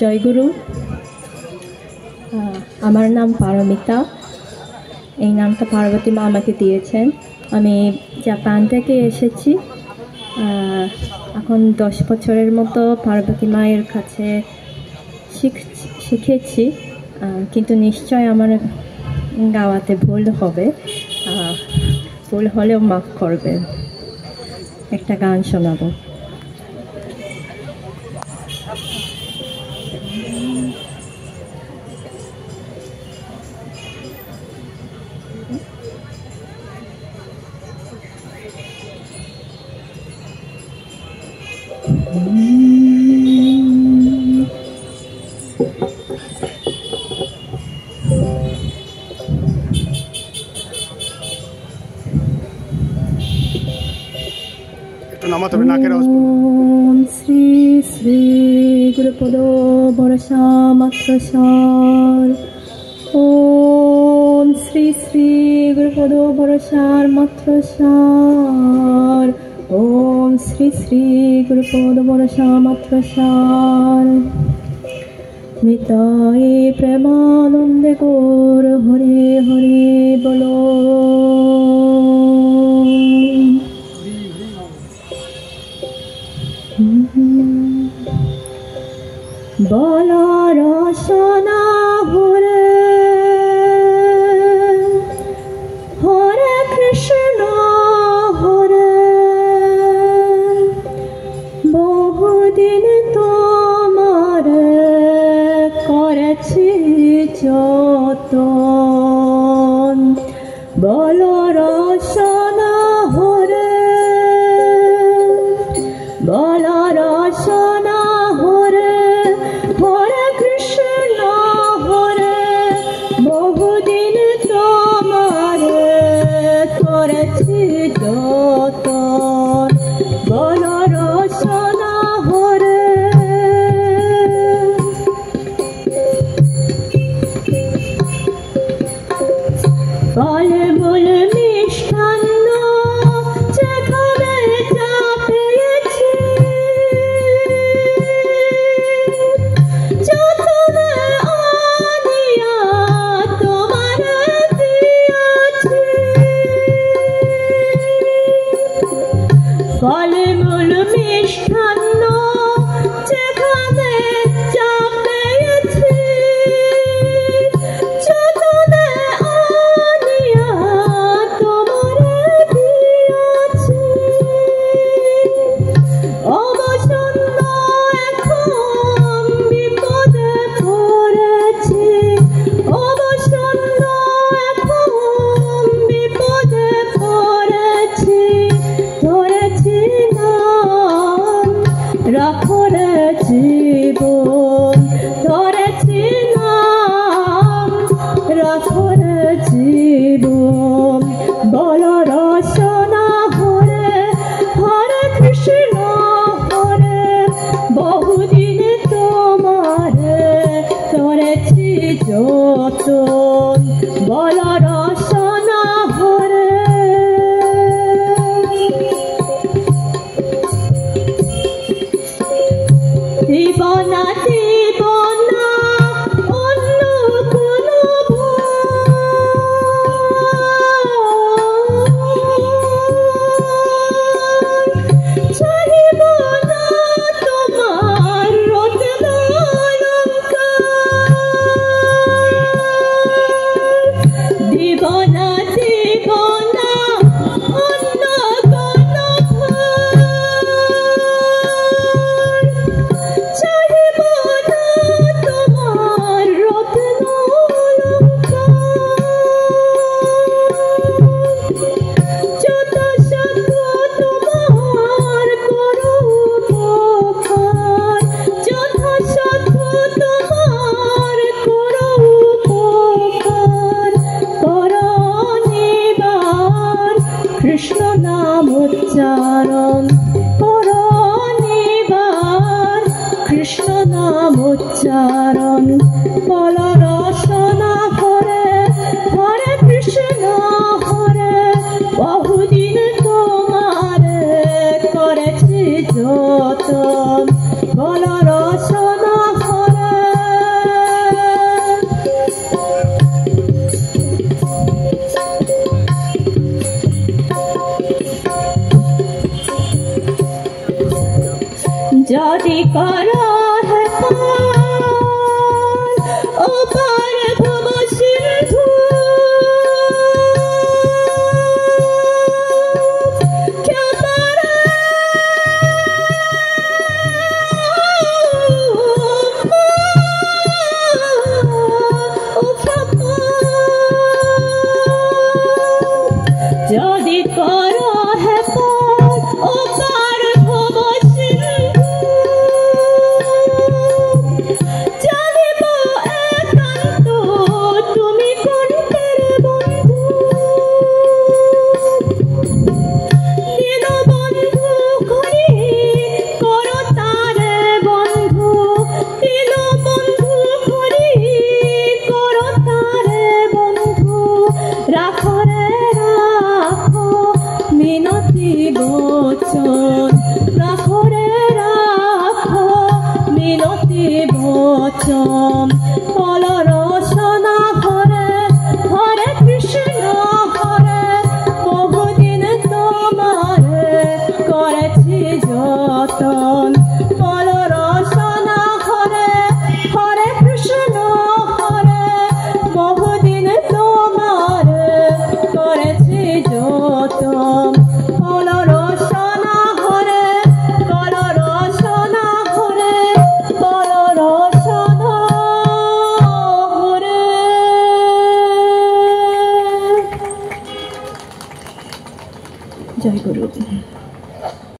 জয়গুরু। আমার নাম পারমিতা। এই নামটা পার্বতী মা আমাকে দিয়েছেন। আমি জাপান থেকে এসেছি। এখন 10 বছরের মতো পার্বতী মায়ের কাছে শিখেছি, কিন্তু নিশ্চয় আমার গাওয়াতে ভুল হবে। ভুল হলেও মাফ করবেন। একটা গান শোনাবো। ओम श्री श्री गुरुपदो भरसा मात्र सार। ओम श्री श्री गुरुपदो भरसार मात्र सार। ओम श्री श्री गुरुपदो भरसा मात्र सार। निताय प्रेमानंदे गौर हरे हरे बोलो। बोलो रोशना हरे हरे कृष्ण हरे। बहुदिन तोमारे करेछि जतन। बोलो रोशना हरे बोलो रोशना हरे हरे कृष्ण हरे। बहुदिन तोमारे करेछि जतन। बोलो रोशना हरे। फले मूल मिष्टान्न যেখানে যা পেয়েছি যতনে আনিয়া তোমারে দিয়াছি। ফলে মূল মিষ্টান্ন যেখানে যা পেয়েছি যতনে আনিয়া তোমারে দিয়াছি। অবসন্ন এখন বিপদে পড়েছি। অবসন্ন এখন বিপদে পড়েছি। ধরেছি নাম রাখো রে জীবন। ধরেছি নাম রাখো রে জীবন। বলো রসনা হরে হরে কৃষ্ণ হরে। বহুদিন তোমারে করেছি যতন। বলো রসনা হরে। জীবনা জীবনা অন্য কোনো চাহিব না তোমার রত্ন অলংকার। জীবনা জীবনা অন্য কোনো চাহিব না তোমার রত্ন অলংকার। যত সাধ্য তোমার করো উপকার। যত সাধ্য তোমার করো উপকার। করো নিবার কৃষ্ণ নাম উচ্চারণ। করো নিবার কৃষ্ণ নাম উচ্চারণ। বলো রসনা হরে হরে কৃষ্ণ হরে। বহুদিন তোমারে করেছি যতন। বল রচনা করে যদি করা है ও পার